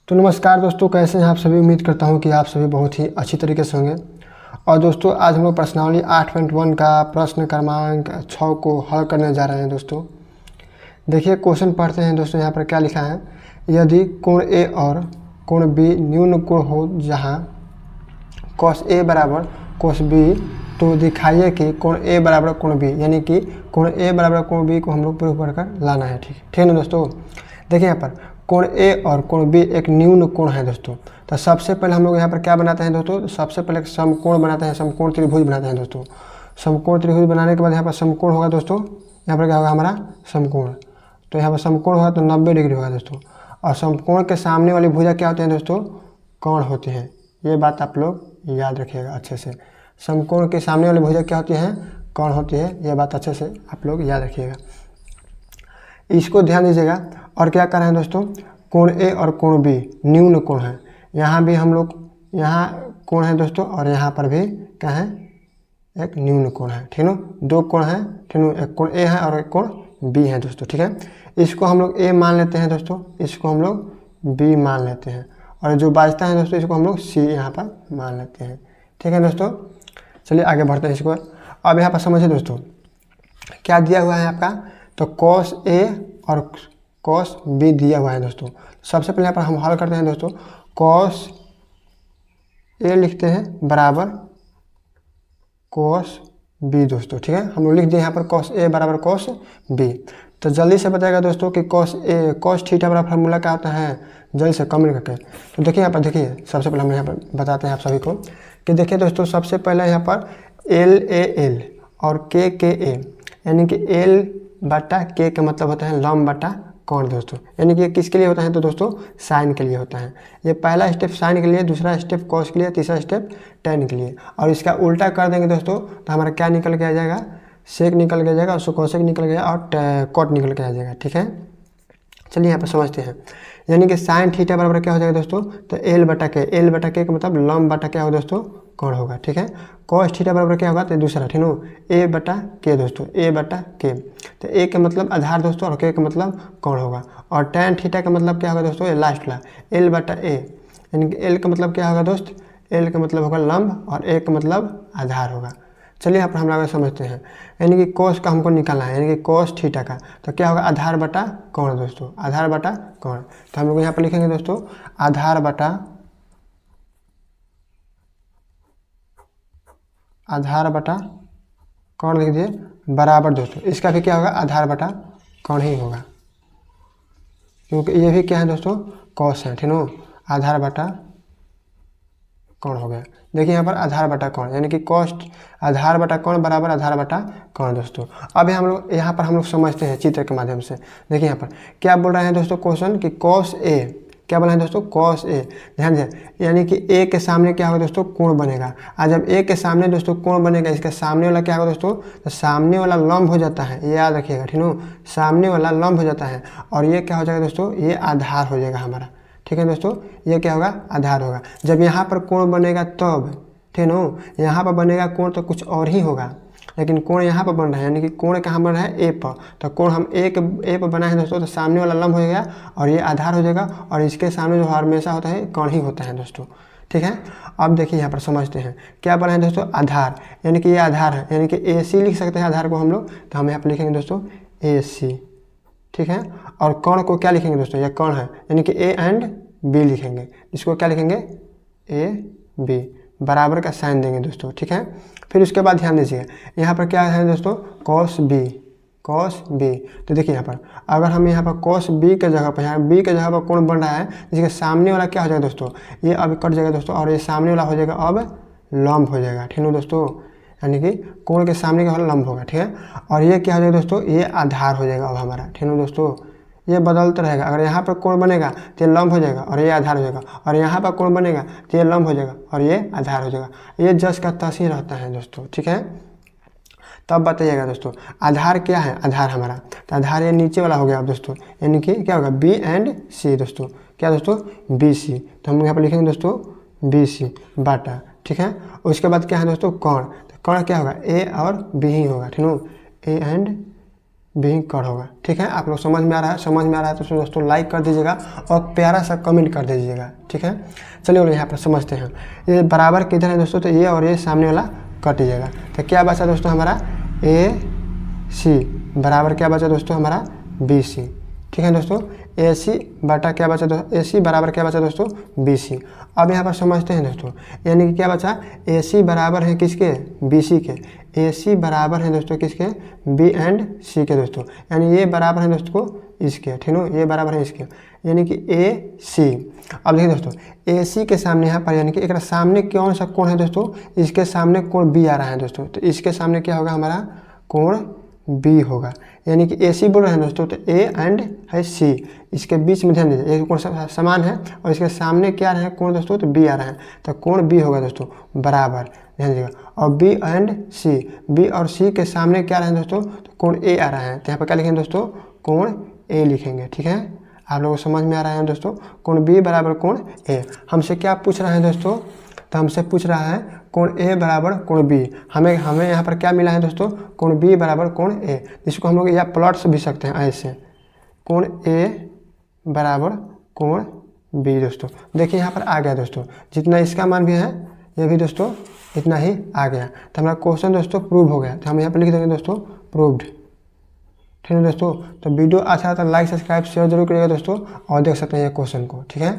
तो नमस्कार दोस्तों, कैसे हैं आप सभी। उम्मीद करता हूं कि आप सभी बहुत ही अच्छी तरीके से होंगे। और दोस्तों आज हम लोग प्रश्नावली 8.1 का प्रश्न क्रमांक 6 को हल करने जा रहे हैं। दोस्तों देखिए क्वेश्चन पढ़ते हैं। दोस्तों यहाँ पर क्या लिखा है, यदि कोण ए और कोण बी न्यून कोण हो जहाँ cos ए बराबर cos बी, तो दिखाइए कि कोण ए बराबर कोण बी, यानी कि कोण ए बराबर कोण बी को हम लोग प्रूव कर लाना है। ठीक है ना दोस्तों। देखिए यहाँ पर कोण ए और कोण बी एक न्यून कोण है दोस्तों। तो सबसे पहले हम लोग यहाँ पर क्या बनाते हैं दोस्तों, सबसे पहले समकोण बनाते हैं, समकोण त्रिभुज बनाते हैं दोस्तों। समकोण त्रिभुज बनाने के बाद यहाँ पर समकोण होगा दोस्तों। यहाँ पर क्या होगा हमारा समकोण, तो यहाँ पर समकोण होगा तो 90 डिग्री होगा दोस्तों। और समकोण के सामने वाली भुजा क्या होती है दोस्तों, कोण होती है। ये बात आप लोग याद रखिएगा अच्छे से। समकोण के सामने वाली भुजा क्या होती है, कोण होती है। ये बात अच्छे से आप लोग याद रखिएगा, इसको ध्यान दीजिएगा। और क्या कर रहे हैं दोस्तों, कोण ए और कोण बी न्यून कोण है। यहाँ भी हम लोग यहाँ कोण है दोस्तों, और यहाँ पर भी क्या है, एक न्यून कोण है। ठीक है, दो कोण है। ठीक है, एक कोण ए है और एक कोण बी है दोस्तों। ठीक है, इसको हम लोग ए मान लेते हैं दोस्तों, इसको हम लोग बी मान लेते हैं, और जो बचता है दोस्तों इसको हम लोग सी यहाँ पर मान लेते हैं। ठीक है दोस्तों, चलिए आगे बढ़ते हैं इसको। अब यहाँ पर समझिए दोस्तों क्या दिया हुआ है आपका, तो cos ए और cos बी दिया हुआ है दोस्तों। सबसे पहले यहाँ पर हम हल करते हैं दोस्तों, cos ए लिखते हैं बराबर cos बी दोस्तों। ठीक है, हम लोग लिख दिए यहाँ पर cos ए बराबर cos बी। तो जल्दी से बताएगा दोस्तों कि cos थीटा बराबर फार्मूला क्या होता है, जल्दी से कमेंट करके। तो देखिए यहाँ पर, देखिए सबसे पहले हम यहाँ पर बताते हैं आप सभी को कि देखिए दोस्तों सबसे पहले यहाँ पर L और K यानी कि L बटा K का मतलब होता है लंब बटा कोण दोस्तों। यानी कि किसके लिए होता है, तो दोस्तों साइन के लिए होता है। ये पहला स्टेप साइन के लिए, दूसरा स्टेप कॉस के लिए, तीसरा स्टेप टेन के लिए। और इसका उल्टा कर देंगे दोस्तों तो हमारा क्या निकल के आ जाएगा, सेक निकल के आ जाएगा, उसको कॉसेक निकल गया और कॉट निकल के आ जाएगा। ठीक है, चलिए यहाँ पर समझते हैं। यानी कि साइन थीटा बराबर क्या हो जाएगा दोस्तों, तो L बटा K का मतलब लंब बटा क्या होगा दोस्तों, कोण होगा। ठीक है, cos थीटा बराबर क्या होगा, तो दूसरा। ठीक है, A बटा K दोस्तों, A बटा K। तो A का मतलब आधार दोस्तों और K का मतलब कोण होगा। और tan थीटा का मतलब क्या होगा दोस्तों, ये लास्ट वाला L बटा A। यानी कि L का मतलब क्या होगा दोस्त, L का मतलब होगा लंब और A का मतलब आधार होगा। चलिए यहाँ पर हम लोग समझते हैं। यानी कि cos का हमको निकालना है, यानी कि cos थीटा का तो क्या होगा, आधार बटा कोण दोस्तों, आधार बटा कोण। तो हम लोग यहाँ पर लिखेंगे दोस्तों आधार बटा कोण लिख दिए बराबर दोस्तों, इसका भी क्या होगा, आधार बटा कोण ही होगा, क्योंकि ये भी क्या है दोस्तों, cos है। ठीक है, आधार बटा कोण हो गया। देखिए यहाँ पर आधार बटा कोण, यानी कि कॉस्ट आधार बटा कोण बराबर आधार बटा कोण दोस्तों। अब हम लोग यहाँ पर हम लोग समझते हैं चित्र के माध्यम से। देखिए यहाँ पर क्या बोल रहे हैं दोस्तों क्वेश्चन कि cos ए, क्या बोला है दोस्तों, cos ए। ध्यान दीजिए, यानी कि ए के सामने क्या होगा दोस्तों, कोण बनेगा। और जब ए के सामने दोस्तों कोण बनेगा, इसके सामने वाला क्या होगा दोस्तों, तो सामने वाला लंब हो जाता है, ये याद रखिएगा। ठीक है, सामने वाला लंब हो जाता है और ये क्या हो जाएगा दोस्तों, ये आधार हो जाएगा हमारा। ठीक है दोस्तों, ये क्या होगा, आधार होगा। जब यहाँ पर कोण बनेगा तब, ठीक है ना, यहाँ पर बनेगा कोण तो कुछ और ही होगा, लेकिन कोण यहाँ पर बन रहा है, यानी कि कोण कहाँ बन रहा है, ए पर। तो कोण हम ए पर बनाए हैं दोस्तों, तो सामने वाला लंब हो जाएगा और ये आधार हो जाएगा, और इसके सामने जो हमेशा होता है कोण ही होता है दोस्तों। ठीक है, अब देखिए यहाँ पर समझते हैं क्या बना है दोस्तों, आधार, यानी कि ये आधार है, यानी कि AC लिख सकते हैं आधार को हम लोग। तो हम यहाँ पर लिखेंगे दोस्तों AC। ठीक है, और कोण को क्या लिखेंगे दोस्तों, यह कोण है, यानी कि A एंड B लिखेंगे। इसको क्या लिखेंगे, AB बराबर का साइन देंगे दोस्तों। ठीक है, फिर उसके बाद ध्यान दीजिए यहाँ पर क्या है दोस्तों, cos B। तो देखिए यहाँ पर अगर हम यहाँ पर cos B के जगह पर, यहाँ B के जगह पर कोण बन रहा है, जिसके सामने वाला क्या हो जाएगा दोस्तों, ये अब कट जाएगा दोस्तों, और ये सामने वाला हो जाएगा अब लंब हो जाएगा। ठीक है दोस्तों, यानी कि कोण के सामने का लंब होगा। ठीक है, और ये क्या हो जाएगा दोस्तों, ये आधार हो जाएगा अब हमारा। ठीक है दोस्तों, ये बदलता रहेगा। अगर यहाँ पर कोण बनेगा तो ये लंब हो जाएगा और ये आधार हो जाएगा, और यहाँ पर कोण बनेगा तो ये लंब हो जाएगा और ये आधार हो जाएगा। ये जस का तस ही रहता है दोस्तों। ठीक है, तब बताइएगा दोस्तों आधार क्या है, आधार हमारा, तो आधार ये नीचे वाला हो गया अब दोस्तों, यानी कि क्या होगा, B एंड C दोस्तों। क्या दोस्तों, BC। तो हम यहाँ पर लिखेंगे दोस्तों BC बाटा। ठीक है, उसके बाद क्या है दोस्तों, कोण। तो कोण क्या होगा, A और B ही होगा। ठीक है, A एंड बी कर्ण होगा। ठीक है, आप लोग समझ में आ रहा है? समझ में आ रहा है तो दोस्तों लाइक कर दीजिएगा और प्यारा सा कमेंट कर दीजिएगा। ठीक है, चलिए यहाँ पर समझते हैं। ये बराबर किधर है दोस्तों, तो ये और ये सामने वाला कट जाएगा। तो क्या बचा दोस्तों हमारा ए सी बराबर क्या बचा दोस्तों हमारा बी सी। ठीक है दोस्तों, ए सी बटा क्या बचा दोस्तों, ए सी बराबर क्या बचा दोस्तों बी सी। अब यहाँ पर समझते हैं दोस्तों, यानी कि क्या बचा, ए सी बराबर है किसके, बी सी के। ए सी बराबर है दोस्तों किसके, बी एंड सी के दोस्तों, यानी ये बराबर है दोस्तों इसके। ठीक है, ये बराबर है इसके, यानी कि ए सी। अब देखिए दोस्तों, ए सी के सामने यहाँ पर यानी कि एक सामने कौन सा कोण है दोस्तों, इसके सामने कोण बी आ रहा है दोस्तों। तो इसके सामने क्या होगा हमारा कोण बी होगा, यानी कि ए सी बोल रहे हैं दोस्तों। तो ए एंड है सी, इसके बीच में ध्यान दीजिए, एक कोण समान है और इसके सामने क्या रहे हैं कोण दोस्तों, तो बी आ रहा है। तो कोण बी होगा दोस्तों बराबर, ध्यान दीजिएगा। और बी एंड सी, बी और सी के सामने क्या रहे हैं दोस्तों, तो कोण ए आ रहा है। तो यहाँ पर क्या लिखेंगे दोस्तों, कोण ए लिखेंगे। ठीक है, आप लोगों को समझ में आ रहा है दोस्तों, कोण बी बराबर कोण ए। हमसे क्या पूछ रहा है दोस्तों, तो हमसे पूछ रहा है कोण ए बराबर कोण बी। हमें यहाँ पर क्या मिला है दोस्तों, कोण बी बराबर कोण ए, जिसको हम लोग या प्लॉट भी सकते हैं ऐसे, कोण ए बराबर कोण बी। दोस्तों देखिए यहाँ पर आ गया दोस्तों, जितना इसका मान भी है ये भी दोस्तों इतना ही आ गया। तो हमारा क्वेश्चन दोस्तों प्रूव हो गया। तो हम यहाँ पर लिख देंगे दोस्तों प्रूव्ड। ठीक है दोस्तों, तो वीडियो अच्छा था लाइक सब्सक्राइब शेयर जरूर करिएगा दोस्तों, और देख सकते हैं ये क्वेश्चन को। ठीक है।